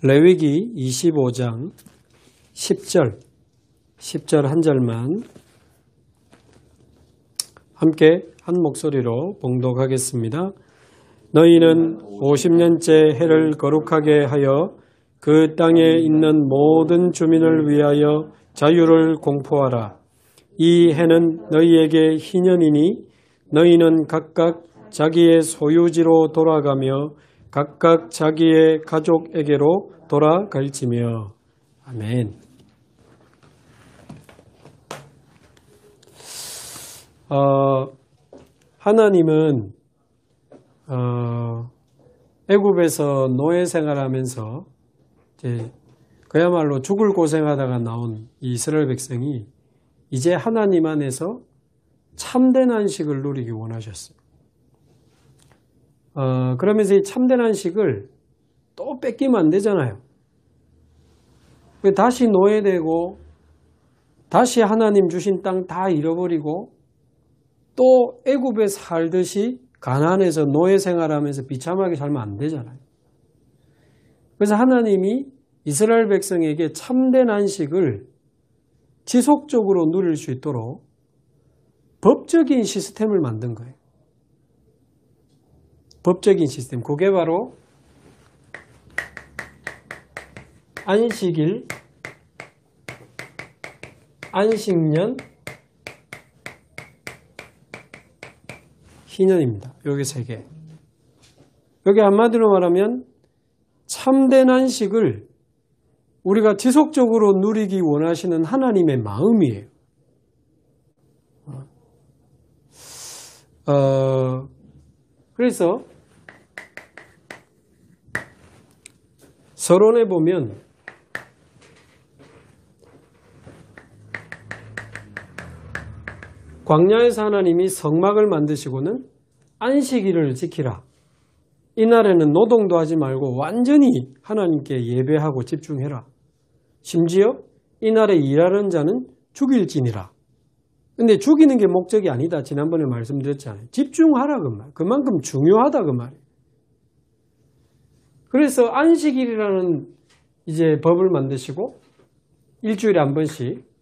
레위기 25장 10절 한 절만 함께 한 목소리로 봉독하겠습니다. 너희는 50년째 해를 거룩하게 하여 그 땅에 있는 모든 주민을 위하여 자유를 공포하라. 이 해는 너희에게 희년이니 너희는 각각 자기의 소유지로 돌아가며 각각 자기의 가족에게로 돌아갈지며. 아멘. 하나님은 애굽에서 노예 생활하면서 이제 그야말로 죽을 고생하다가 나온 이스라엘 백성이 이제 하나님 안에서 참된 안식을 누리기 원하셨어요. 그러면서 이 참된 안식을 또 뺏기면 안 되잖아요. 다시 노예되고 다시 하나님 주신 땅 다 잃어버리고 또 애굽에 살듯이 가나안에서 노예 생활하면서 비참하게 살면 안 되잖아요. 그래서 하나님이 이스라엘 백성에게 참된 안식을 지속적으로 누릴 수 있도록 법적인 시스템을 만든 거예요. 법적인 시스템. 그게 바로 안식일, 안식년, 희년입니다. 여기 세 개. 여기 한마디로 말하면 참된 안식을 우리가 지속적으로 누리기 원하시는 하나님의 마음이에요. 그래서 서론에 보면 광야에서 하나님이 성막을 만드시고는 안식일을 지키라. 이날에는 노동도 하지 말고 완전히 하나님께 예배하고 집중해라. 심지어 이날에 일하는 자는 죽일지니라. 근데 죽이는 게 목적이 아니다. 지난번에 말씀드렸잖아요. 집중하라 그 말. 그만큼 중요하다 그 말이에요. 그래서 안식일이라는 이제 법을 만드시고 일주일에 한 번씩,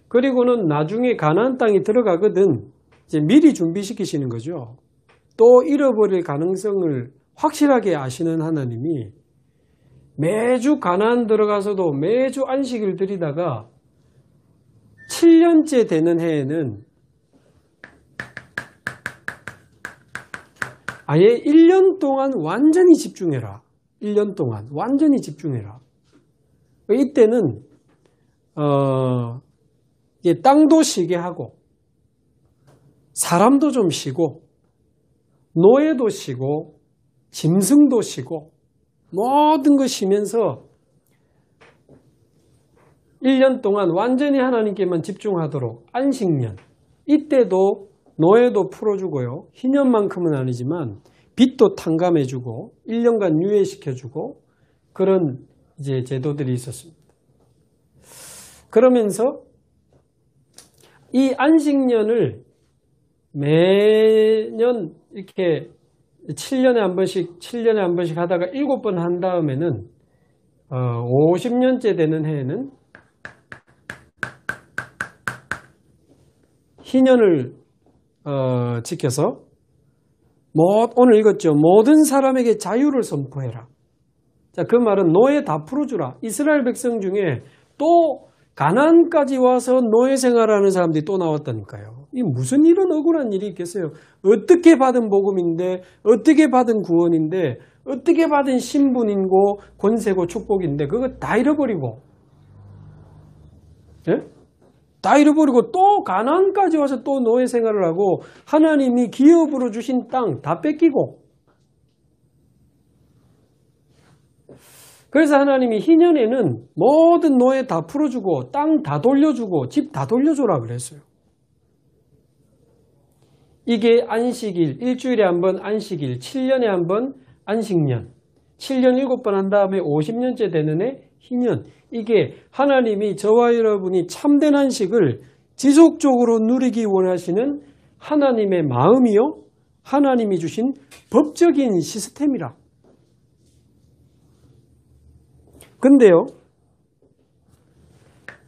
그리고는 나중에 가나안 땅이 들어가거든 이제 미리 준비시키시는 거죠. 또 잃어버릴 가능성을 확실하게 아시는 하나님이 매주 가나안 들어가서도 매주 안식일 드리다가 7년째 되는 해에는 아예 1년 동안 완전히 집중해라. 1년 동안 완전히 집중해라. 이때는 땅도 쉬게 하고 사람도 좀 쉬고 노예도 쉬고 짐승도 쉬고 모든 거 쉬면서 1년 동안 완전히 하나님께만 집중하도록 안식년. 이때도 노예도 풀어주고요. 희년만큼은 아니지만 빚도 탕감해주고 1년간 유예시켜주고 그런 이제 제도들이 있었습니다. 그러면서 이 안식년을 매년 이렇게 7년에 한 번씩 하다가 7번 한 다음에는 50년째 되는 해에는 희년을 지켜서 오늘 읽었죠. 모든 사람에게 자유를 선포해라. 자, 그 말은 노예 다 풀어주라. 이스라엘 백성 중에 또 가나안까지 와서 노예 생활하는 사람들이 또 나왔다니까요. 이 무슨 이런 억울한 일이 있겠어요. 어떻게 받은 복음인데, 어떻게 받은 구원인데, 어떻게 받은 신분이고 권세고 축복인데 그거 다 잃어버리고, 예? 다 잃어버리고 또 가나안까지 와서 또 노예 생활을 하고 하나님이 기업으로 주신 땅 다 뺏기고. 그래서 하나님이 희년에는 모든 노예 다 풀어주고 땅 다 돌려주고 집 다 돌려줘라 그랬어요. 이게 안식일, 일주일에 한 번 안식일, 7년에 한 번 안식년, 7년 7번 한 다음에 50년째 되는 해 희년. 이게 하나님이 저와 여러분이 참된 안식을 지속적으로 누리기 원하시는 하나님의 마음이요, 하나님이 주신 법적인 시스템이라. 근데요,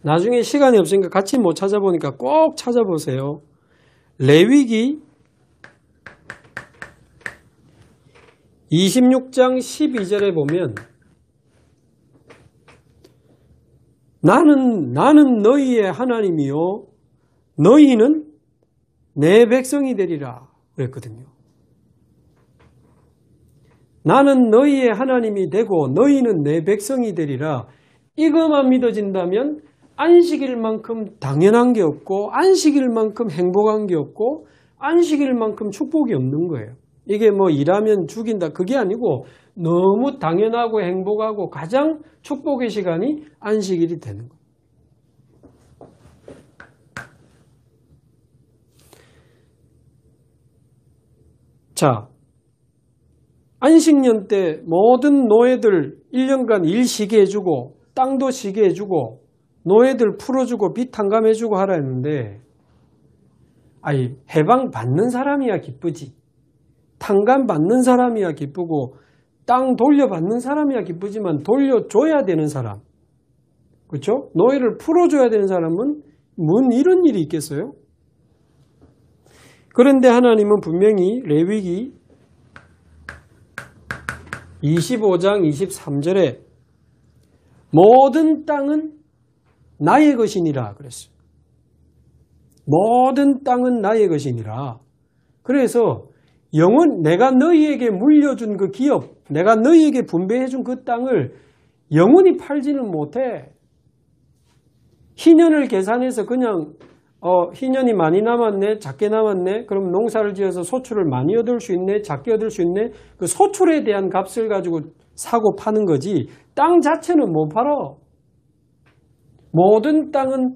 나중에 시간이 없으니까 같이 못 찾아보니까 꼭 찾아보세요. 레위기 26장 12절에 보면 나는 너희의 하나님이요 너희는 내 백성이 되리라 그랬거든요. 나는 너희의 하나님이 되고 너희는 내 백성이 되리라. 이것만 믿어진다면 안식일만큼 당연한 게 없고 안식일만큼 행복한 게 없고 안식일만큼 축복이 없는 거예요. 이게 뭐 일하면 죽인다 그게 아니고 너무 당연하고 행복하고 가장 축복의 시간이 안식일이 되는 거예요. 자, 안식년 때 모든 노예들 1년간 일 쉬게 해주고 땅도 쉬게 해주고 노예들 풀어주고 빚 탕감해주고 하라 했는데 아니 해방 받는 사람이야 기쁘지 탕감 받는 사람이야 기쁘고 땅 돌려받는 사람이야 기쁘지만 돌려줘야 되는 사람 그렇죠? 노예를 풀어줘야 되는 사람은 뭔 이런 일이 있겠어요? 그런데 하나님은 분명히 레위기 25장 23절에 모든 땅은 나의 것이니라 그랬어요. 모든 땅은 나의 것이니라. 그래서 영원 내가 너희에게 물려준 그 기업, 내가 너희에게 분배해준 그 땅을 영원히 팔지는 못해. 희년을 계산해서 그냥 희년이 많이 남았네, 작게 남았네. 그럼 농사를 지어서 소출을 많이 얻을 수 있네, 작게 얻을 수 있네. 그 소출에 대한 값을 가지고 사고 파는 거지. 땅 자체는 못 팔아. 모든 땅은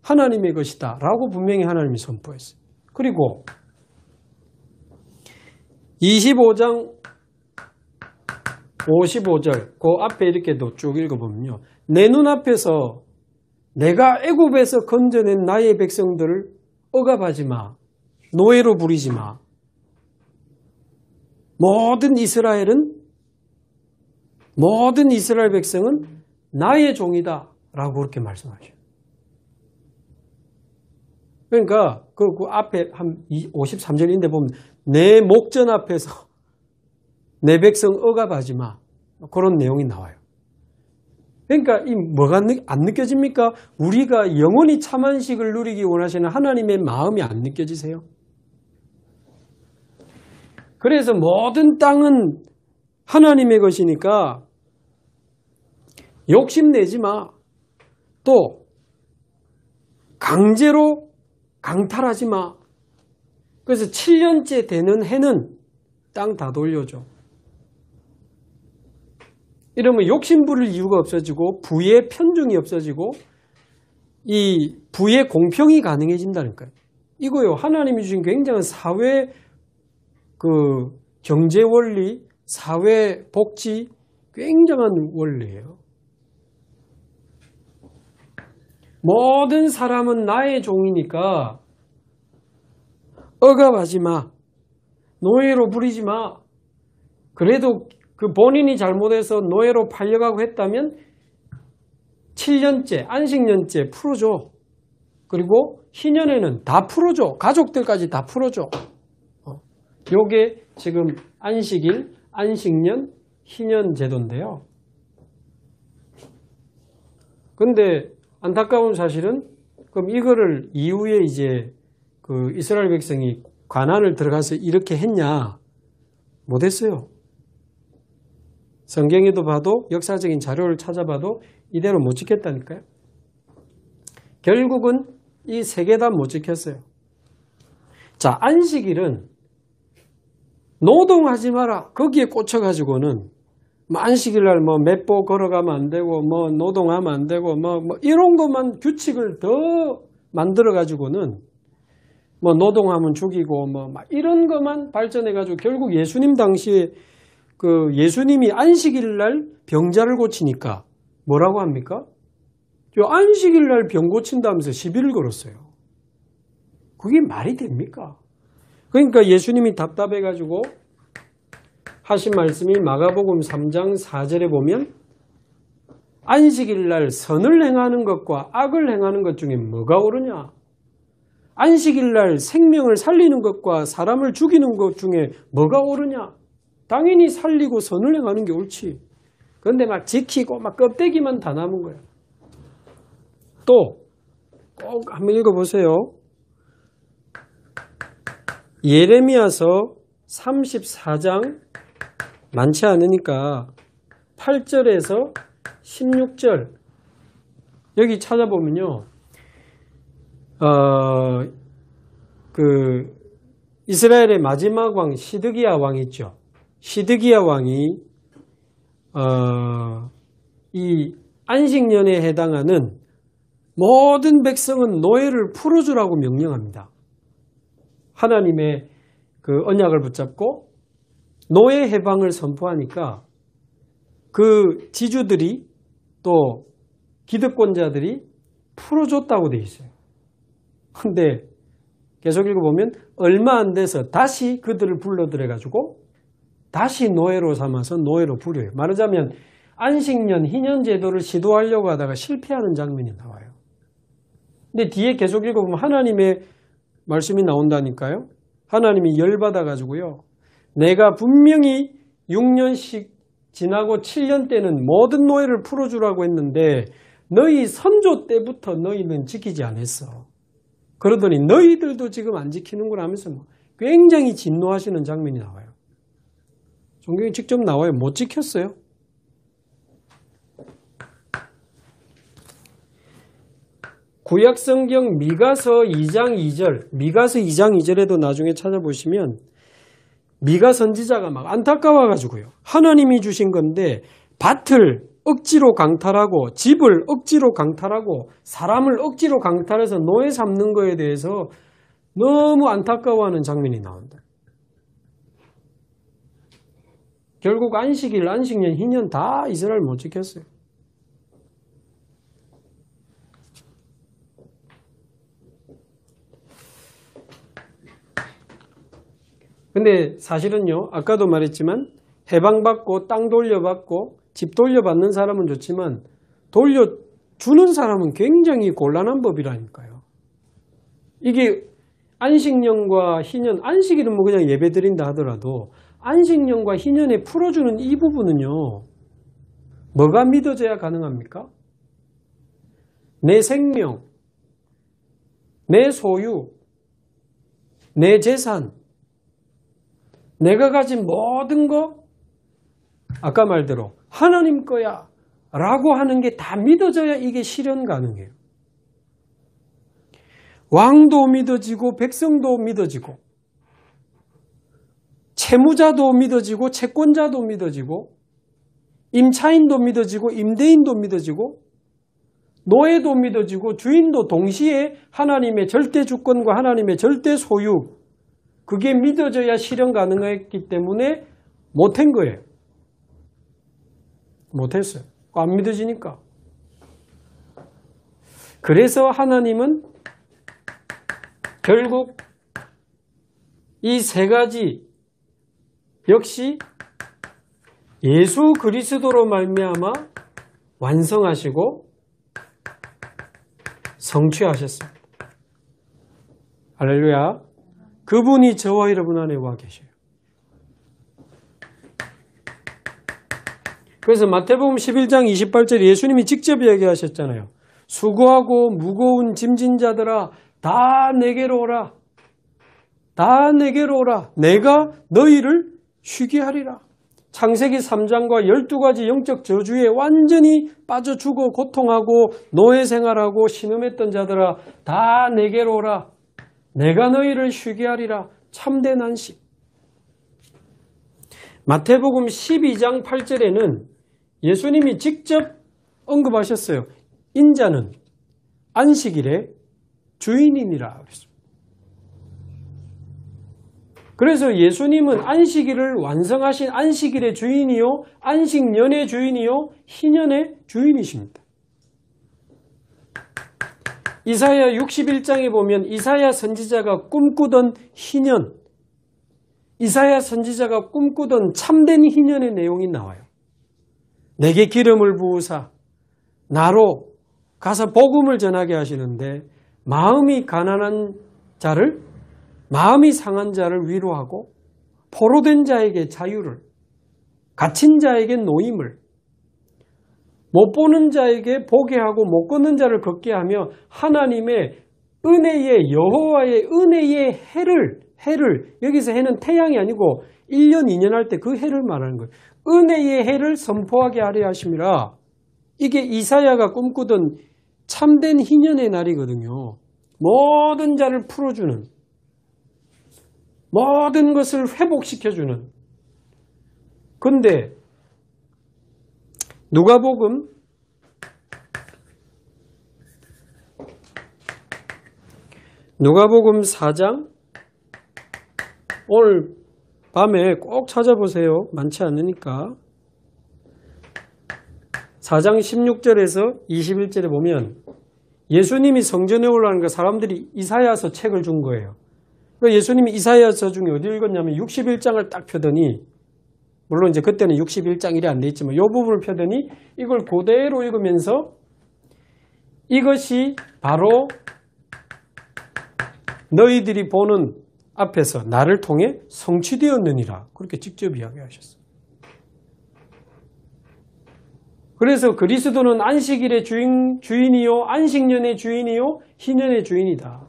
하나님의 것이다 라고 분명히 하나님이 선포했어요. 그리고 25장 55절 그 앞에 이렇게 쭉 읽어보면요. 내 눈앞에서 내가 애굽에서 건져낸 나의 백성들을 억압하지 마. 노예로 부리지 마. 모든 이스라엘 백성은 나의 종이다 라고 그렇게 말씀하셔요. 그러니까 그 앞에 한 53절인데 보면 내 목전 앞에서 내 백성 억압하지 마. 그런 내용이 나와요. 그러니까 이 뭐가 안 느껴집니까? 우리가 영원히 참안식을 누리기 원하시는 하나님의 마음이 안 느껴지세요? 그래서 모든 땅은 하나님의 것이니까 욕심내지 마. 또 강제로 강탈하지 마. 그래서 7년째 되는 해는 땅 다 돌려줘. 이러면 욕심 부릴 이유가 없어지고 부의 편중이 없어지고 이 부의 공평이 가능해진다니까요. 이거요. 하나님이 주신 굉장한 사회 경제 원리, 사회 복지 굉장한 원리예요. 모든 사람은 나의 종이니까 억압하지 마. 노예로 부리지 마. 그래도 그 본인이 잘못해서 노예로 팔려가고 했다면 7년째, 안식년째 풀어줘. 그리고 희년에는 다 풀어줘. 가족들까지 다 풀어줘. 요게 지금 안식일, 안식년, 희년 제도인데요. 근데 안타까운 사실은 그럼 이거를 이후에 이제 그 이스라엘 백성이 가나안을 들어가서 이렇게 했냐? 못했어요. 성경에도 봐도 역사적인 자료를 찾아봐도 이대로 못 지켰다니까요. 결국은 이 세 개 다 못 지켰어요. 자, 안식일은 노동하지 마라. 거기에 꽂혀가지고는 안식일 날 맷보 걸어가면 안 되고 노동하면 안 되고 이런 것만 규칙을 더 만들어가지고는 노동하면 죽이고 이런 것만 발전해가지고 결국 예수님 당시에 예수님이 안식일 날 병자를 고치니까 뭐라고 합니까? 안식일 날 병 고친다면서 시비를 걸었어요. 그게 말이 됩니까? 그러니까 예수님이 답답해가지고 하신 말씀이 마가복음 3장 4절에 보면 안식일 날 선을 행하는 것과 악을 행하는 것 중에 뭐가 옳으냐? 안식일 날 생명을 살리는 것과 사람을 죽이는 것 중에 뭐가 옳으냐? 당연히 살리고 선을 행하는 게 옳지. 그런데 막 지키고 막 껍데기만 다 남은 거야. 또 꼭 한번 읽어보세요. 예레미야서 34장 많지 않으니까 8절에서 16절 여기 찾아보면요. 이스라엘의 마지막 왕 시드기야 왕 있죠. 시드기야 왕이 이 안식년에 해당하는 모든 백성은 노예를 풀어주라고 명령합니다. 하나님의 그 언약을 붙잡고 노예 해방을 선포하니까 그 지주들이 또 기득권자들이 풀어줬다고 돼 있어요. 근데 계속 읽어보면 얼마 안 돼서 다시 그들을 불러들여가지고 다시 노예로 삼아서 노예로 부려요. 말하자면 안식년 희년 제도를 시도하려고 하다가 실패하는 장면이 나와요. 근데 뒤에 계속 읽어보면 하나님의 말씀이 나온다니까요. 하나님이 열받아가지고요. 내가 분명히 6년씩 지나고 7년 때는 모든 노예를 풀어주라고 했는데 너희 선조 때부터 너희는 지키지 않았어. 그러더니 너희들도 지금 안 지키는구나 하면서 굉장히 진노하시는 장면이 나와요. 성경에 직접 나와요. 못 지켰어요. 구약성경 미가서 2장 2절, 미가서 2장 2절에도 나중에 찾아보시면 미가 선지자가 막 안타까워가지고요. 하나님이 주신 건데 밭을 억지로 강탈하고 집을 억지로 강탈하고 사람을 억지로 강탈해서 노예 삼는 거에 대해서 너무 안타까워하는 장면이 나온다. 결국 안식일, 안식년, 희년 다 이스라엘 못 지켰어요. 근데 사실은요, 아까도 말했지만 해방받고 땅 돌려받고 집 돌려받는 사람은 좋지만 돌려주는 사람은 굉장히 곤란한 법이라니까요. 이게 안식년과 희년, 안식일은 뭐 그냥 예배 드린다 하더라도 안식년과 희년에 풀어주는 이 부분은요, 뭐가 믿어져야 가능합니까? 내 생명, 내 소유, 내 재산, 내가 가진 모든 거, 아까 말대로 하나님 거야 라고 하는 게 다 믿어져야 이게 실현 가능해요. 왕도 믿어지고 백성도 믿어지고 채무자도 믿어지고 채권자도 믿어지고 임차인도 믿어지고 임대인도 믿어지고 노예도 믿어지고 주인도 동시에 하나님의 절대 주권과 하나님의 절대 소유, 그게 믿어져야 실현 가능했기 때문에 못한 거예요. 못했어요. 안 믿어지니까. 그래서 하나님은 결국 이 세 가지 역시 예수 그리스도로 말미암아 완성하시고 성취하셨습니다. 할렐루야. 그분이 저와 여러분 안에 와 계셔요. 그래서 마태복음 11장 28절 예수님이 직접 이야기하셨잖아요. 수고하고 무거운 짐진 자들아 다 내게로 오라. 다 내게로 오라. 내가 너희를 쉬게 하리라. 창세기 3장과 12가지 영적 저주에 완전히 빠져 죽어 고통하고 노예 생활하고 신음했던 자들아 다 내게로 오라. 내가 너희를 쉬게 하리라. 참된 안식. 마태복음 12장 8절에는 예수님이 직접 언급하셨어요. 인자는 안식일의 주인이니라 그랬습니다. 그래서 예수님은 안식일을 완성하신 안식일의 주인이요, 안식년의 주인이요, 희년의 주인이십니다. 이사야 61장에 보면 이사야 선지자가 꿈꾸던 희년, 이사야 선지자가 꿈꾸던 참된 희년의 내용이 나와요. 내게 기름을 부으사 나로 가서 복음을 전하게 하시는데 마음이 가난한 자를, 마음이 상한 자를 위로하고 포로된 자에게 자유를, 갇힌 자에게 노임을, 못 보는 자에게 보게 하고 못 걷는 자를 걷게 하며 하나님의 은혜의, 여호와의 은혜의 해를 여기서 해는 태양이 아니고 1년 2년 할 때 그 해를 말하는 거예요. 은혜의 해를 선포하게 하려 하심이라. 이게 이사야가 꿈꾸던 참된 희년의 날이거든요. 모든 자를 풀어주는, 모든 것을 회복시켜주는. 근데 누가복음 4장, 오늘 밤에 꼭 찾아보세요. 많지 않으니까. 4장 16절에서 21절에 보면 예수님이 성전에 올라가는 거 사람들이 이사야서 책을 준 거예요. 그래서 예수님이 이사야서 중에 어디 읽었냐면 61장을 딱 펴더니, 물론 이제 그때는 61장일이 안 돼 있지만 이 부분을 펴더니 이걸 그대로 읽으면서 이것이 바로 너희들이 보는 앞에서 나를 통해 성취되었느니라. 그렇게 직접 이야기하셨어요. 그래서 그리스도는 안식일의 주인이요, 안식년의 주인이요, 희년의 주인이다.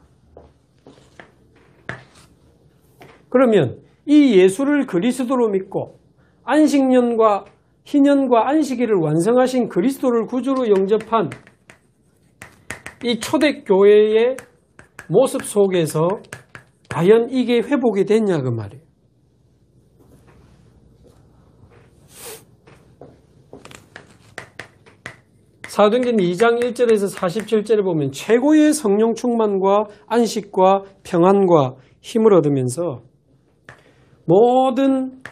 그러면 이 예수를 그리스도로 믿고 안식년과 희년과 안식일을 완성하신 그리스도를 구주로 영접한 이 초대교회의 모습 속에서 과연 이게 회복이 됐냐 그 말이에요. 사도행전 2장 1절에서 47절에 보면 최고의 성령 충만과 안식과 평안과 힘을 얻으면서 모든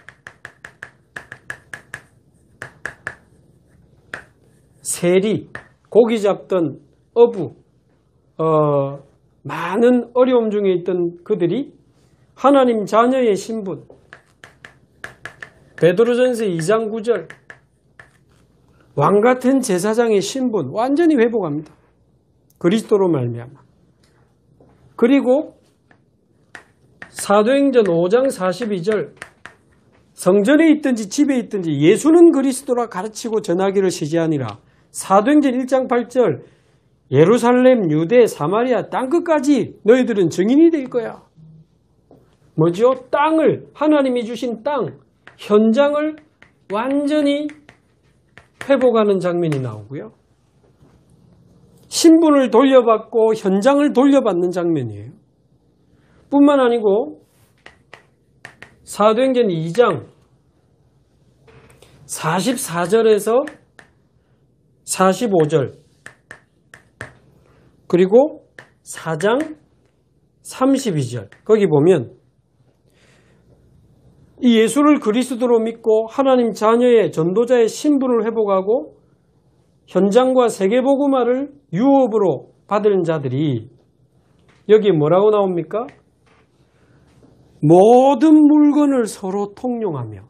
세리, 고기 잡던 어부, 많은 어려움 중에 있던 그들이 하나님 자녀의 신분, 베드로전서 2장 9절, 왕같은 제사장의 신분 완전히 회복합니다. 그리스도로 말미암아. 그리고 사도행전 5장 42절, 성전에 있든지 집에 있든지 예수는 그리스도라 가르치고 전하기를 시제하니라. 사도행전 1장 8절, 예루살렘, 유대, 사마리아 땅끝까지 너희들은 증인이 될 거야. 뭐죠? 땅을, 하나님이 주신 땅, 현장을 완전히 회복하는 장면이 나오고요. 신분을 돌려받고 현장을 돌려받는 장면이에요. 뿐만 아니고 사도행전 2장 44절에서 45절 그리고 4장 32절 거기 보면 이 예수를 그리스도로 믿고 하나님 자녀의 전도자의 신분을 회복하고 현장과 세계복음화를 유업으로 받은 자들이 여기 뭐라고 나옵니까? 모든 물건을 서로 통용하며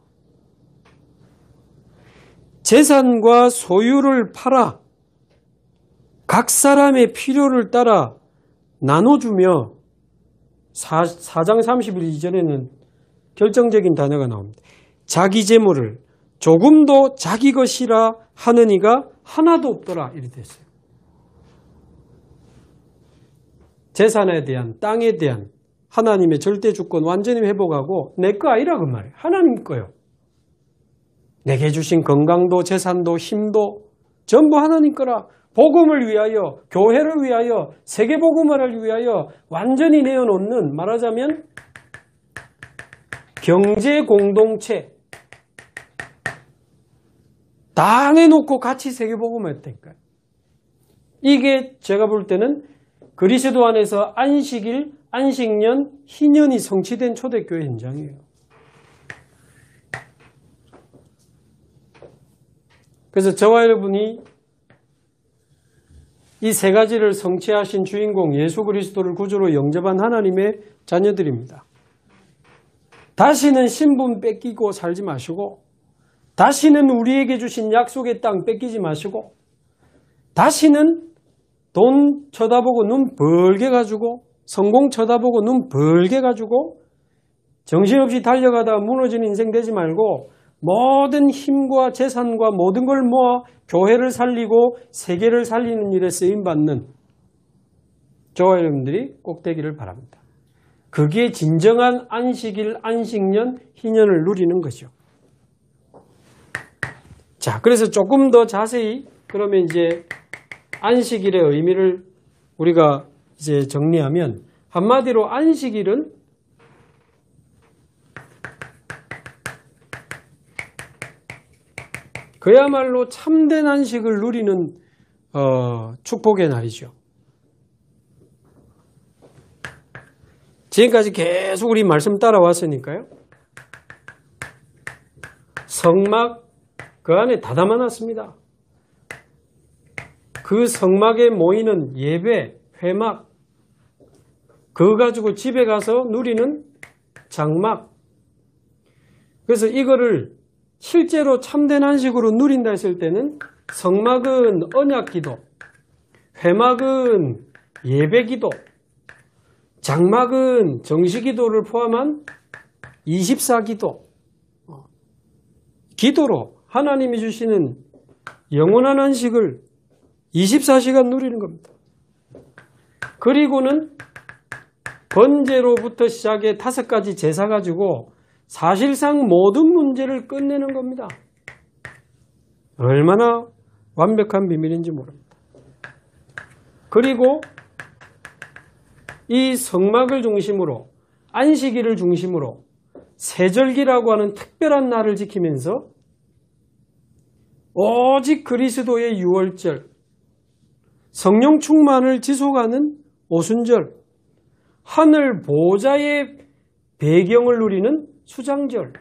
재산과 소유를 팔아 각 사람의 필요를 따라 나눠주며 4장 30일 이전에는 결정적인 단어가 나옵니다. 자기 재물을 조금도 자기 것이라 하는 이가 하나도 없더라 이렇게 됐어요. 재산에 대한, 땅에 대한 하나님의 절대 주권 완전히 회복하고 내 거 아니라 그 말이에요. 하나님 거요. 내게 주신 건강도 재산도 힘도 전부 하나님 거라. 복음을 위하여, 교회를 위하여, 세계복음화를 위하여 완전히 내어놓는, 말하자면 경제 공동체 다 내놓고 같이 세계복음화했다니까요. 이게 제가 볼 때는 그리스도 안에서 안식일, 안식년, 희년이 성취된 초대교회 현장이에요. 그래서 저와 여러분이 이 세 가지를 성취하신 주인공 예수 그리스도를 구주로 영접한 하나님의 자녀들입니다. 다시는 신분 뺏기고 살지 마시고 다시는 우리에게 주신 약속의 땅 뺏기지 마시고 다시는 돈 쳐다보고 눈 벌게 가지고 성공 쳐다보고 눈 벌게 가지고 정신없이 달려가다가 무너지는 인생 되지 말고 모든 힘과 재산과 모든 걸 모아 교회를 살리고 세계를 살리는 일에 쓰임받는 저와 여러분들이 꼭 되기를 바랍니다. 그게 진정한 안식일, 안식년, 희년을 누리는 거죠. 자, 그래서 조금 더 자세히 그러면 이제 안식일의 의미를 우리가 이제 정리하면 한마디로 안식일은 그야말로 참된 안식을 누리는 축복의 날이죠. 지금까지 계속 우리 말씀 따라왔으니까요. 성막 그 안에 다 담아놨습니다. 그 성막에 모이는 예배, 회막, 그거 가지고 집에 가서 누리는 장막. 그래서 이거를 실제로 참된 안식으로 누린다 했을 때는 성막은 언약기도, 회막은 예배기도, 장막은 정시기도를 포함한 24기도, 기도로 하나님이 주시는 영원한 안식을 24시간 누리는 겁니다. 그리고는 번제로부터 시작해 5가지 제사 가지고 사실상 모든 문제를 끝내는 겁니다. 얼마나 완벽한 비밀인지 모릅니다. 그리고 이 성막을 중심으로 안식일을 중심으로 세절기라고 하는 특별한 날을 지키면서 오직 그리스도의 유월절, 성령 충만을 지속하는 오순절, 하늘 보좌의 배경을 누리는 수장절,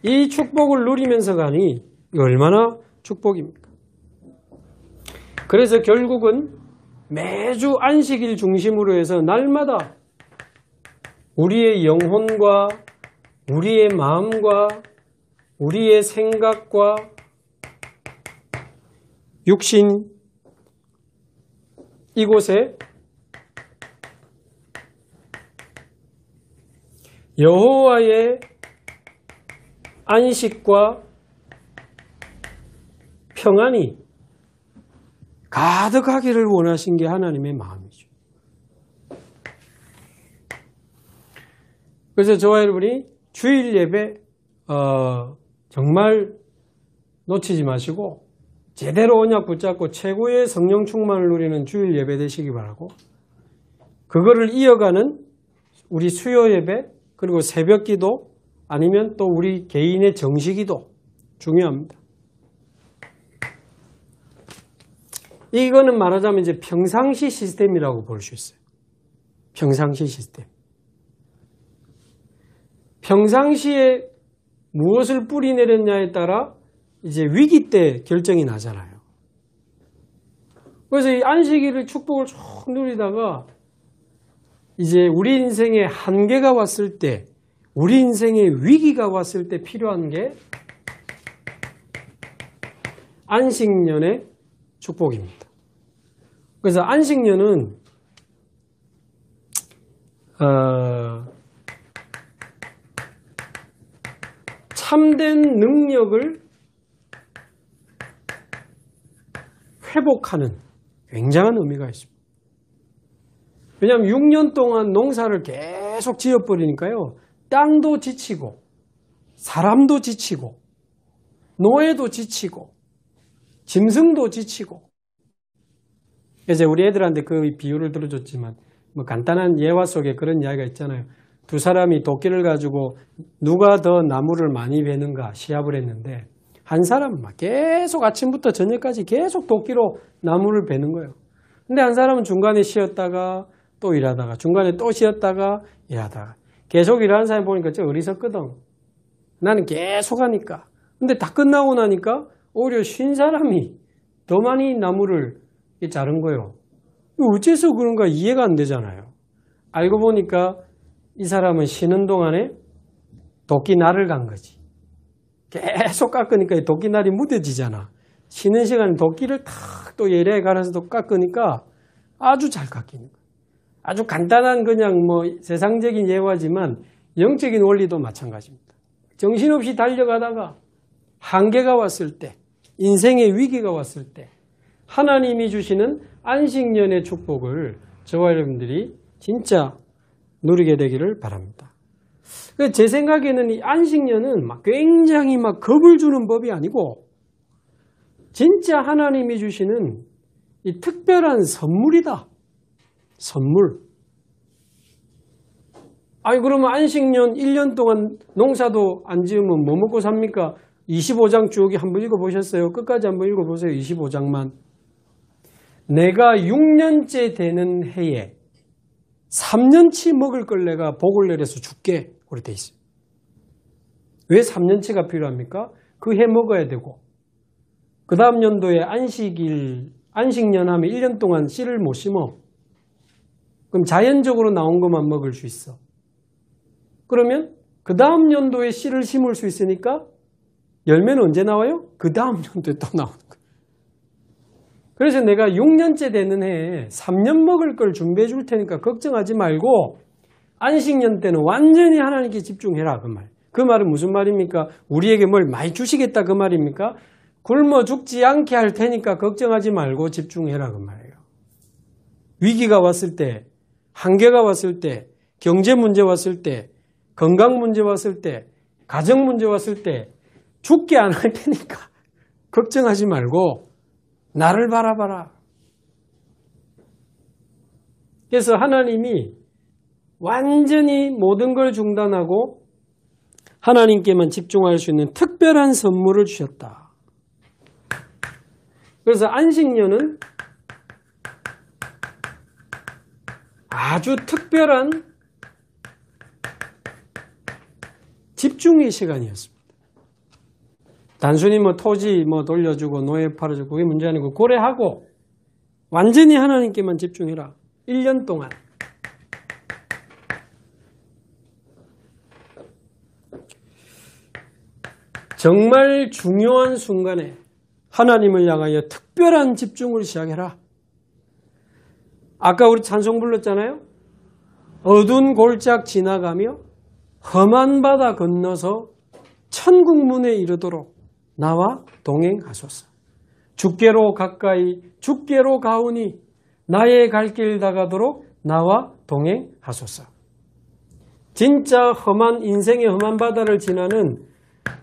이 축복을 누리면서 가니 얼마나 축복입니까? 그래서 결국은 매주 안식일 중심으로 해서 날마다 우리의 영혼과 우리의 마음과 우리의 생각과 육신 이곳에 여호와의 안식과 평안이 가득하기를 원하신 게 하나님의 마음이죠. 그래서 저와 여러분이 주일 예배 정말 놓치지 마시고 제대로 언약 붙잡고 최고의 성령 충만을 누리는 주일 예배 되시기 바라고, 그거를 이어가는 우리 수요 예배 그리고 새벽 기도 아니면 또 우리 개인의 정시 기도 중요합니다. 이거는 말하자면 이제 평상시 시스템이라고 볼 수 있어요. 평상시 시스템. 평상시에 무엇을 뿌리내렸냐에 따라 이제 위기 때 결정이 나잖아요. 그래서 이 안식일을 축복을 쭉 누리다가 이제 우리 인생에 한계가 왔을 때, 우리 인생에 위기가 왔을 때 필요한 게 안식년의 축복입니다. 그래서 안식년은 참된 능력을 회복하는 굉장한 의미가 있습니다. 왜냐하면 6년 동안 농사를 계속 지어버리니까요. 땅도 지치고 사람도 지치고 노예도 지치고 짐승도 지치고. 이제 우리 애들한테 그 비유를 들어줬지만 뭐 간단한 예화 속에 그런 이야기가 있잖아요. 두 사람이 도끼를 가지고 누가 더 나무를 많이 베는가 시합을 했는데 한 사람은 막 계속 아침부터 저녁까지 계속 도끼로 나무를 베는 거예요. 근데 한 사람은 중간에 쉬었다가 또 일하다가 중간에 또 쉬었다가 일하다가 계속 일하는 사람 보니까 좀 어리석거든. 나는 계속 하니까. 근데 다 끝나고 나니까 오히려 쉰 사람이 더 많이 나무를 자른 거예요. 어째서 그런가 이해가 안 되잖아요. 알고 보니까 이 사람은 쉬는 동안에 도끼 날을 간 거지. 계속 깎으니까 도끼날이 무뎌지잖아. 쉬는 시간에 도끼를 탁 또 예리하게 갈아서 또 깎으니까 아주 잘 깎이는 거야. 아주 간단한 그냥 뭐 세상적인 예화지만 영적인 원리도 마찬가지입니다. 정신없이 달려가다가 한계가 왔을 때, 인생의 위기가 왔을 때 하나님이 주시는 안식년의 축복을 저와 여러분들이 진짜 누리게 되기를 바랍니다. 제 생각에는 이 안식년은 굉장히 겁을 주는 법이 아니고 진짜 하나님이 주시는 이 특별한 선물이다. 선물. 아니 그러면 안식년 1년 동안 농사도 안 지으면 뭐 먹고 삽니까? 25장 주옥이 한번 읽어보셨어요? 끝까지 한번 읽어보세요. 25장만. 내가 6년째 되는 해에 3년치 먹을 걸 내가 복을 내려서 줄게. 그렇게 돼 있어요. 왜 3년치가 필요합니까? 그 해 먹어야 되고 그 다음 연도에 안식년 하면 1년 동안 씨를 못 심어. 그럼 자연적으로 나온 것만 먹을 수 있어. 그러면 그 다음 연도에 씨를 심을 수 있으니까 열매는 언제 나와요? 그 다음 연도에 또 나오는 거예요. 그래서 내가 6년째 되는 해에 3년 먹을 걸 준비해 줄 테니까 걱정하지 말고 안식년 때는 완전히 하나님께 집중해라. 그 말. 그 말은 무슨 말입니까? 우리에게 뭘 많이 주시겠다 그 말입니까? 굶어 죽지 않게 할 테니까 걱정하지 말고 집중해라 그 말이에요. 위기가 왔을 때, 한계가 왔을 때, 경제 문제 왔을 때, 건강 문제 왔을 때, 가정 문제 왔을 때 죽게 안 할 테니까 걱정하지 말고 나를 바라봐라. 그래서 하나님이 완전히 모든 걸 중단하고 하나님께만 집중할 수 있는 특별한 선물을 주셨다. 그래서 안식년은 아주 특별한 집중의 시간이었습니다. 단순히 토지 돌려주고 노예 팔아주고 그게 문제 아니고 고래하고 완전히 하나님께만 집중해라. 1년 동안. 정말 중요한 순간에 하나님을 향하여 특별한 집중을 시작해라. 아까 우리 찬송 불렀잖아요. 어두운 골짝 지나가며 험한 바다 건너서 천국문에 이르도록 나와 동행하소서. 주께로 가까이 주께로 가오니 나의 갈 길 다가도록 나와 동행하소서. 진짜 험한 인생의 험한 바다를 지나는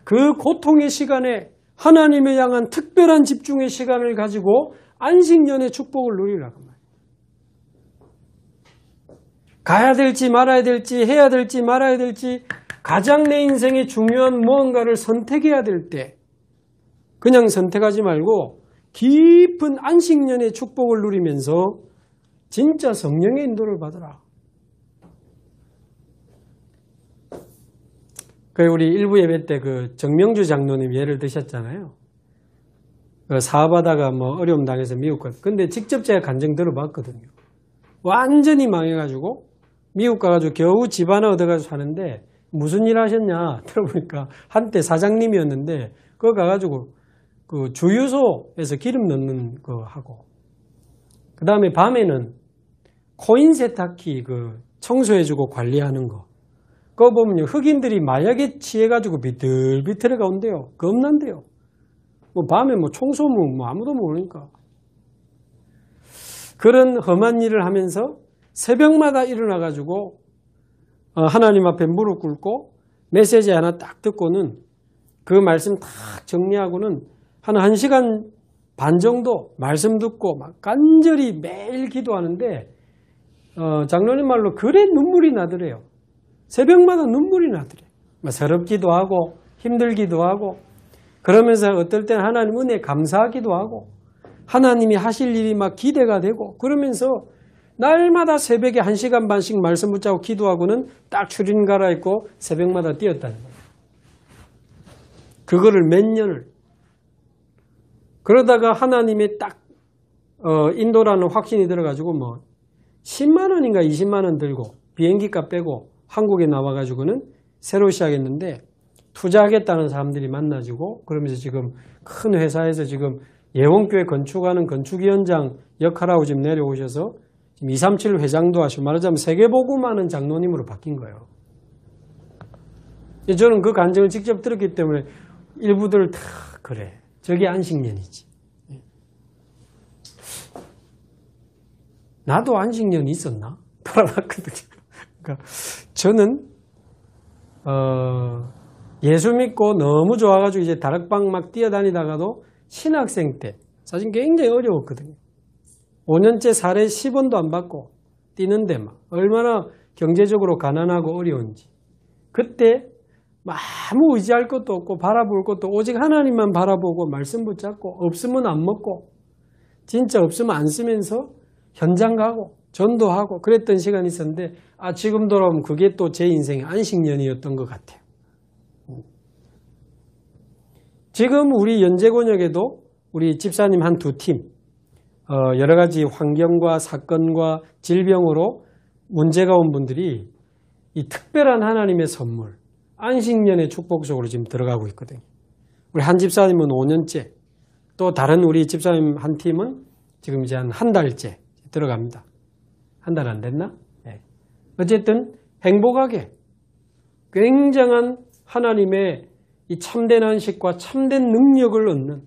그 고통의 시간에 하나님을 향한 특별한 집중의 시간을 가지고 안식년의 축복을 누리라고 말이에요. 가야 될지 말아야 될지 해야 될지 말아야 될지 가장 내 인생에 중요한 무언가를 선택해야 될 때 그냥 선택하지 말고 깊은 안식년의 축복을 누리면서 진짜 성령의 인도를 받으라. 우리 일부 예배 때 정명주 장로님 예를 드셨잖아요. 사업하다가 어려움 당해서 미국 가. 근데 직접 제가 간증 들어봤거든요. 완전히 망해가지고 미국 가가지고 겨우 집 하나 얻어가지고 사는데 무슨 일 하셨냐 들어보니까 한때 사장님이었는데 그거 가가지고 주유소에서 기름 넣는 거 하고 그 다음에 밤에는 코인 세탁기 청소해주고 관리하는 거. 그거 보면 흑인들이 마약에 취해가지고 비틀비틀해 가온대요. 겁난대요. 밤에 청소면 아무도 모르니까. 그런 험한 일을 하면서 새벽마다 일어나가지고 하나님 앞에 무릎 꿇고 메시지 하나 딱 듣고는 그 말씀 딱 정리하고는 한 1시간 반 정도 말씀 듣고 간절히 매일 기도하는데 장로님 말로 그래 눈물이 나더래요. 새벽마다 눈물이 나더래요. 서럽기도 하고 힘들기도 하고 그러면서 어떨 때는 하나님 은혜에 감사하기도 하고 하나님이 하실 일이 기대가 되고 그러면서 날마다 새벽에 1시간 반씩 말씀 붙잡고 기도하고는 딱 추린 갈아입고 새벽마다 뛰었다는 거예요. 그거를 몇 년을. 그러다가 하나님의 딱 인도라는 확신이 들어가지고 10만 원인가 20만 원 들고 비행기값 빼고 한국에 나와가지고는 새로 시작했는데 투자하겠다는 사람들이 만나지고 그러면서 지금 큰 회사에서 지금 예원교회 건축하는 건축위원장 역할하고 지금 내려오셔서 지금 237 회장도 하시고 말하자면 세계복음하는 장로님으로 바뀐 거예요. 저는 그 간증을 직접 들었기 때문에 일부들 다 그래. 저게 안식년이지. 나도 안식년이 있었나? 돌아봤거든요. 그러니까 저는 예수 믿고 너무 좋아가지고 이제 다락방 막 뛰어다니다가도 신학생 때 사실 굉장히 어려웠거든요. 5년째 살에 10원도 안 받고 뛰는데 막 얼마나 경제적으로 가난하고 어려운지. 그때 아무 의지할 것도 없고 바라볼 것도 오직 하나님만 바라보고 말씀 붙잡고 없으면 안 먹고 진짜 없으면 안 쓰면서 현장 가고 전도하고 그랬던 시간이 있었는데 지금 돌아보면 그게 또 제 인생의 안식년이었던 것 같아요. 지금 우리 연제곤역에도 우리 집사님 한 두 팀 여러 가지 환경과 사건과 질병으로 문제가 온 분들이 이 특별한 하나님의 선물 안식년의 축복 속으로 지금 들어가고 있거든요. 우리 한 집사님은 5년째 또 다른 우리 집사님 한 팀은 지금 이제 한 달째 들어갑니다. 한 달 안 됐나? 네. 어쨌든 행복하게 굉장한 하나님의 이 참된 안식과 참된 능력을 얻는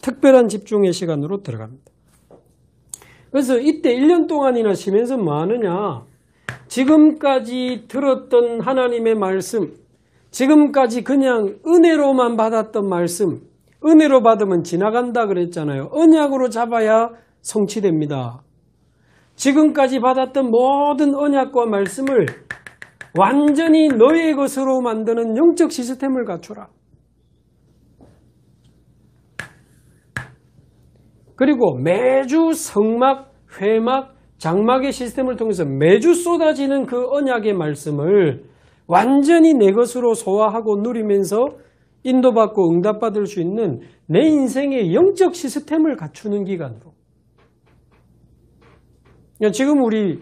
특별한 집중의 시간으로 들어갑니다. 그래서 이때 1년 동안이나 쉬면서 뭐 하느냐? 지금까지 들었던 하나님의 말씀, 지금까지 그냥 은혜로만 받았던 말씀, 은혜로 받으면 지나간다 그랬잖아요. 언약으로 잡아야 성취됩니다. 지금까지 받았던 모든 언약과 말씀을 완전히 너의 것으로 만드는 영적 시스템을 갖추라. 그리고 매주 성막, 회막, 장막의 시스템을 통해서 매주 쏟아지는 그 언약의 말씀을 완전히 내 것으로 소화하고 누리면서 인도받고 응답받을 수 있는 내 인생의 영적 시스템을 갖추는 기간으로. 지금 우리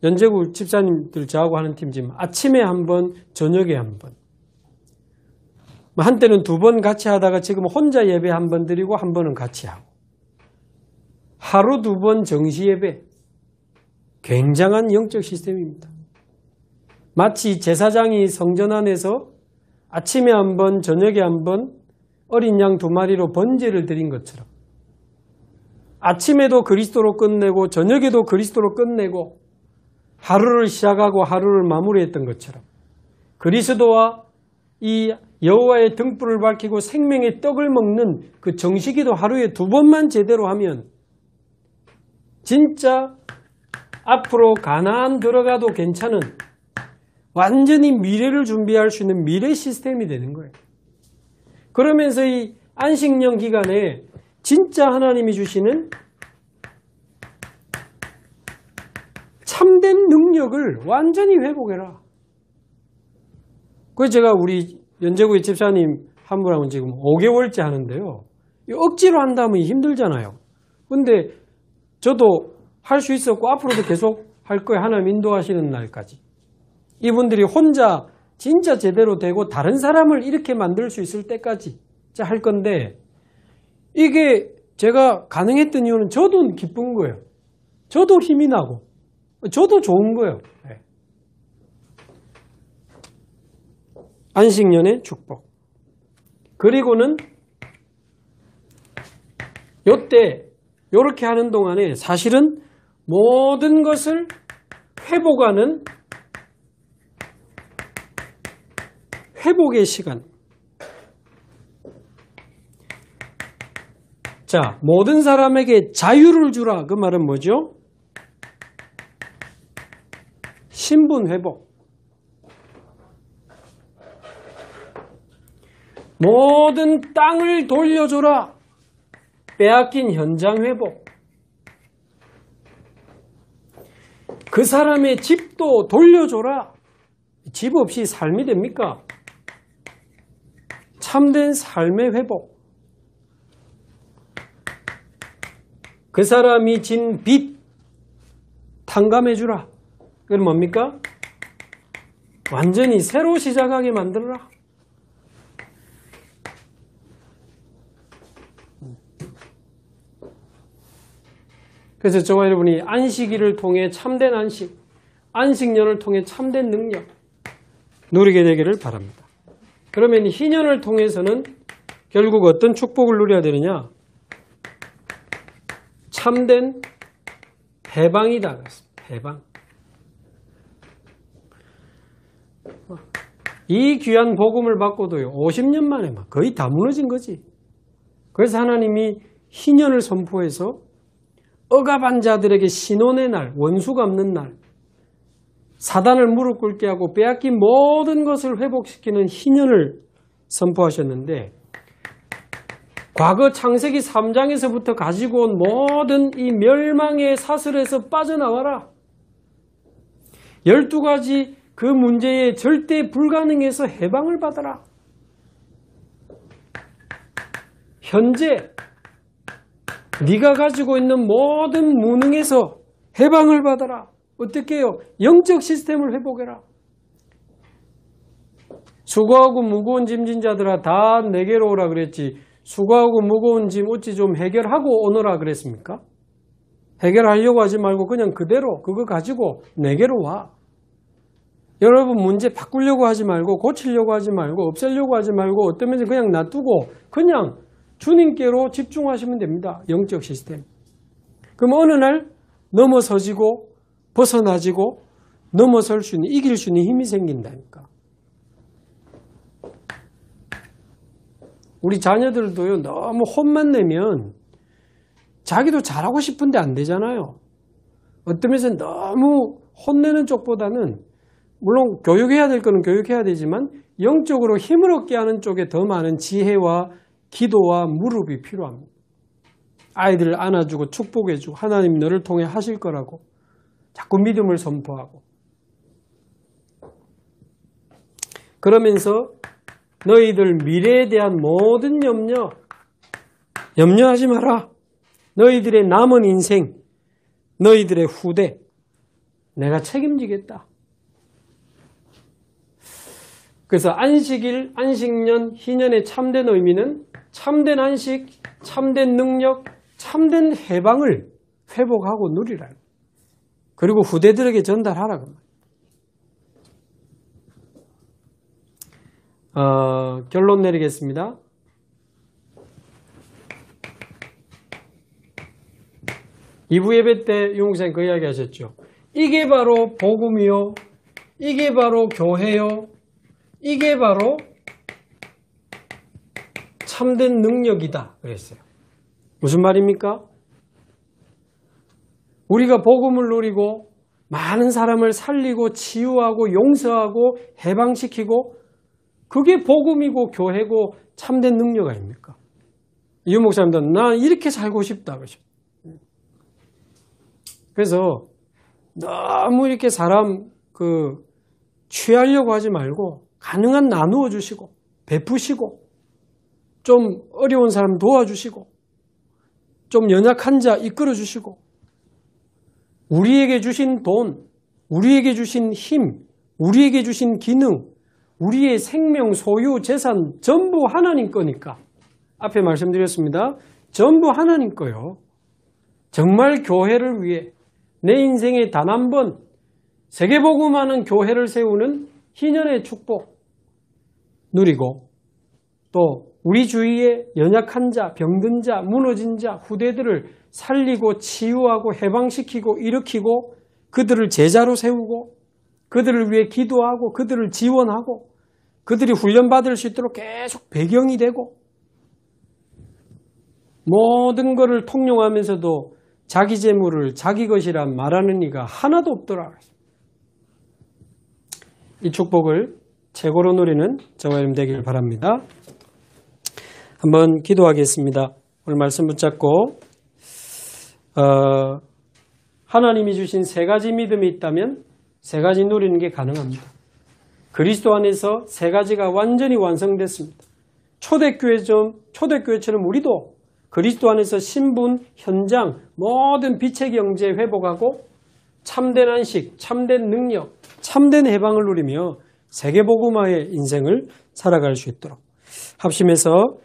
연제구 집사님들 저하고 하는 팀 지금 아침에 한 번, 저녁에 한 번. 한때는 2번 같이 하다가 지금 혼자 예배 한 번 드리고 한 번은 같이 하고. 하루 2번 정시 예배. 굉장한 영적 시스템입니다. 마치 제사장이 성전 안에서 아침에 한 번, 저녁에 한 번 어린 양 2마리로 번제를 드린 것처럼 아침에도 그리스도로 끝내고 저녁에도 그리스도로 끝내고 하루를 시작하고 하루를 마무리했던 것처럼 그리스도와 이 여호와의 등불을 밝히고 생명의 떡을 먹는 그 정식기도 하루에 2번만 제대로 하면 진짜 앞으로 가나안 들어가도 괜찮은 완전히 미래를 준비할 수 있는 미래 시스템이 되는 거예요. 그러면서 이 안식년 기간에 진짜 하나님이 주시는 참된 능력을 완전히 회복해라. 그래서 제가 우리 연제구의 집사님 한 분하고는 지금 5개월째 하는데요. 억지로 한다면 힘들잖아요. 근데 저도 할 수 있었고 앞으로도 계속 할 거예요. 하나님 인도하시는 날까지. 이분들이 혼자 진짜 제대로 되고 다른 사람을 이렇게 만들 수 있을 때까지 할 건데 이게 제가 가능했던 이유는 저도 기쁜 거예요. 저도 힘이 나고 저도 좋은 거예요. 네. 안식년의 축복. 그리고는 요때 요렇게 하는 동안에 사실은 모든 것을 회복하는 회복의 시간. 자, 모든 사람에게 자유를 주라. 그 말은 뭐죠? 신분 회복. 모든 땅을 돌려줘라. 빼앗긴 현장 회복. 그 사람의 집도 돌려줘라. 집 없이 삶이 됩니까? 참된 삶의 회복. 그 사람이 진 빚 탕감해주라. 그건 뭡니까? 완전히 새로 시작하게 만들어라. 그래서 저와 여러분이 안식일을 통해 참된 안식, 안식년을 통해 참된 능력 누리게 되기를 바랍니다. 그러면 희년을 통해서는 결국 어떤 축복을 누려야 되느냐? 참된 해방이다. 해방. 이 귀한 복음을 받고도요, 50년 만에 막 거의 다 무너진 거지. 그래서 하나님이 희년을 선포해서 억압한 자들에게 신혼의 날, 원수 갚는 날, 사단을 무릎 꿇게 하고 빼앗긴 모든 것을 회복시키는 희년을 선포하셨는데, 과거 창세기 3장에서부터 가지고 온 모든 이 멸망의 사슬에서 빠져나와라. 12가지 그 문제에 절대 불가능해서 해방을 받아라. 현재 네가 가지고 있는 모든 무능에서 해방을 받아라. 어떻게 해요? 영적 시스템을 회복해라. 수고하고 무거운 짐진 자들아 다 내게로 오라 그랬지. 수고하고 무거운 짐 어찌 좀 해결하고 오너라 그랬습니까? 해결하려고 하지 말고 그냥 그대로 그거 가지고 내게로 와. 여러분 문제 바꾸려고 하지 말고 고치려고 하지 말고 없애려고 하지 말고 어떤 면에서 그냥 놔두고 그냥 주님께로 집중하시면 됩니다. 영적 시스템. 그럼 어느 날 넘어서지고 벗어나지고 넘어설 수 있는, 이길 수 있는 힘이 생긴다니까. 우리 자녀들도요, 너무 혼만 내면 자기도 잘하고 싶은데 안 되잖아요. 어떤 면에서 너무 혼내는 쪽보다는 물론 교육해야 될 거는 교육해야 되지만 영적으로 힘을 얻게 하는 쪽에 더 많은 지혜와 기도와 무릎이 필요합니다. 아이들을 안아주고 축복해주고 하나님 너를 통해 하실 거라고 자꾸 믿음을 선포하고 그러면서 너희들 미래에 대한 모든 염려하지 마라. 너희들의 남은 인생, 너희들의 후대 내가 책임지겠다. 그래서 안식일, 안식년, 희년의 참된 의미는 참된 안식, 참된 능력, 참된 해방을 회복하고 누리라. 그리고 후대들에게 전달하라. 결론 내리겠습니다. 이부 예배 때 유목사님 그 이야기 하셨죠. 이게 바로 복음이요. 이게 바로 교회요. 이게 바로 참된 능력이다 그랬어요. 무슨 말입니까? 우리가 복음을 누리고 많은 사람을 살리고 치유하고 용서하고 해방시키고 그게 복음이고 교회고 참된 능력 아닙니까? 유 목사님도 나 이렇게 살고 싶다 그러죠. 그래서 너무 이렇게 사람 취하려고 하지 말고 가능한 나누어 주시고 베푸시고 좀 어려운 사람 도와주시고 좀 연약한 자 이끌어 주시고 우리에게 주신 돈, 우리에게 주신 힘, 우리에게 주신 기능, 우리의 생명, 소유, 재산 전부 하나님 거니까 앞에 말씀드렸습니다. 전부 하나님 거요. 정말 교회를 위해 내 인생에 단 한 번 세계복음하는 교회를 세우는 희년의 축복 누리고 또 우리 주위에 연약한 자, 병든 자, 무너진 자, 후대들을 살리고 치유하고 해방시키고 일으키고 그들을 제자로 세우고 그들을 위해 기도하고 그들을 지원하고 그들이 훈련받을 수 있도록 계속 배경이 되고 모든 것을 통용하면서도 자기 재물을 자기 것이라 말하는 이가 하나도 없더라. 이 축복을 최고로 누리는 저와 여러분 되길 바랍니다. 한번 기도하겠습니다. 오늘 말씀 붙잡고 하나님이 주신 세 가지 믿음이 있다면 세 가지 누리는 게 가능합니다. 그리스도 안에서 세 가지가 완전히 완성됐습니다. 초대교회처럼 우리도 그리스도 안에서 신분, 현장, 모든 빛의 경제 회복하고 참된 안식, 참된 능력, 참된 해방을 누리며 세계복음화의 인생을 살아갈 수 있도록 합심해서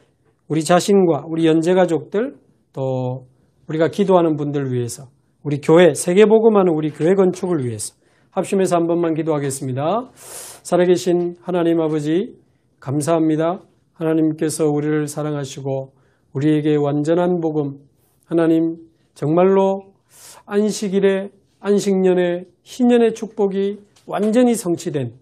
우리 자신과 우리 연재가족들 또 우리가 기도하는 분들 위해서 우리 교회, 세계복음하는 우리 교회 건축을 위해서 합심해서 한 번만 기도하겠습니다. 살아계신 하나님 아버지 감사합니다. 하나님께서 우리를 사랑하시고 우리에게 완전한 복음, 하나님 정말로 안식일에 안식년에 희년의 축복이 완전히 성취된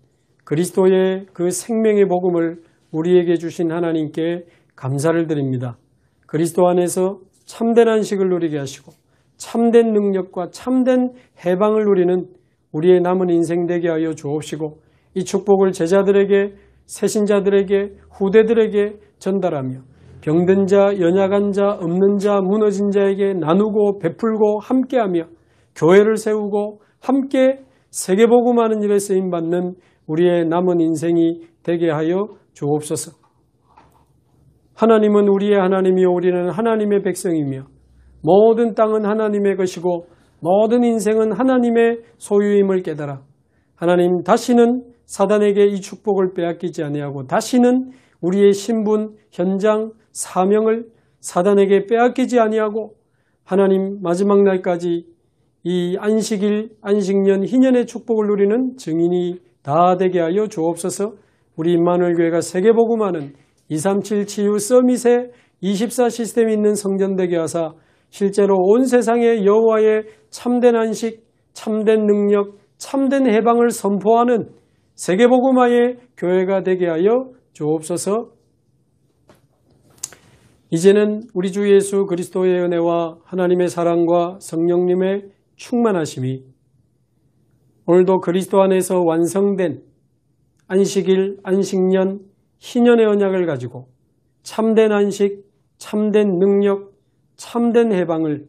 그리스도의 그 생명의 복음을 우리에게 주신 하나님께 감사를 드립니다. 그리스도 안에서 참된 안식을 누리게 하시고 참된 능력과 참된 해방을 누리는 우리의 남은 인생 되게 하여 주옵시고 이 축복을 제자들에게 새신자들에게 후대들에게 전달하며 병든 자, 연약한 자, 없는 자, 무너진 자에게 나누고 베풀고 함께하며 교회를 세우고 함께 세계복음하는 일에 쓰임받는 우리의 남은 인생이 되게 하여 주옵소서. 하나님은 우리의 하나님이요 우리는 하나님의 백성이며 모든 땅은 하나님의 것이고 모든 인생은 하나님의 소유임을 깨달아 하나님 다시는 사단에게 이 축복을 빼앗기지 아니하고 다시는 우리의 신분, 현장, 사명을 사단에게 빼앗기지 아니하고 하나님 마지막 날까지 이 안식일, 안식년, 희년의 축복을 누리는 증인이 다 되게 하여 주옵소서. 우리 임마누엘 교회가 세계복음하는 237 치유 서밋에 24 시스템이 있는 성전 되게 하사 실제로 온 세상에 여호와의 참된 안식, 참된 능력, 참된 해방을 선포하는 세계복음화의 교회가 되게 하여 주옵소서. 이제는 우리 주 예수 그리스도의 은혜와 하나님의 사랑과 성령님의 충만하심이 오늘도 그리스도 안에서 완성된 안식일, 안식년, 희년의 언약을 가지고 참된 안식, 참된 능력, 참된 해방을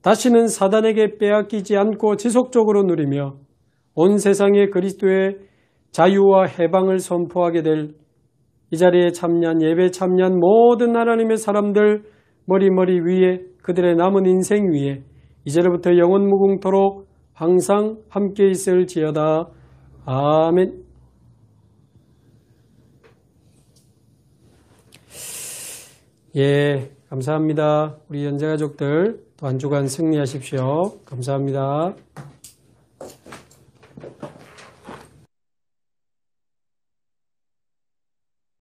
다시는 사단에게 빼앗기지 않고 지속적으로 누리며 온 세상에 그리스도의 자유와 해방을 선포하게 될 이 자리에 참여한 예배 참여한 모든 하나님의 사람들 머리 위에 그들의 남은 인생 위에 이제로부터 영원 무궁토록 항상 함께 있을지어다. 아멘. 예, 감사합니다. 우리 연재가족들 또 한 주간 승리하십시오. 감사합니다.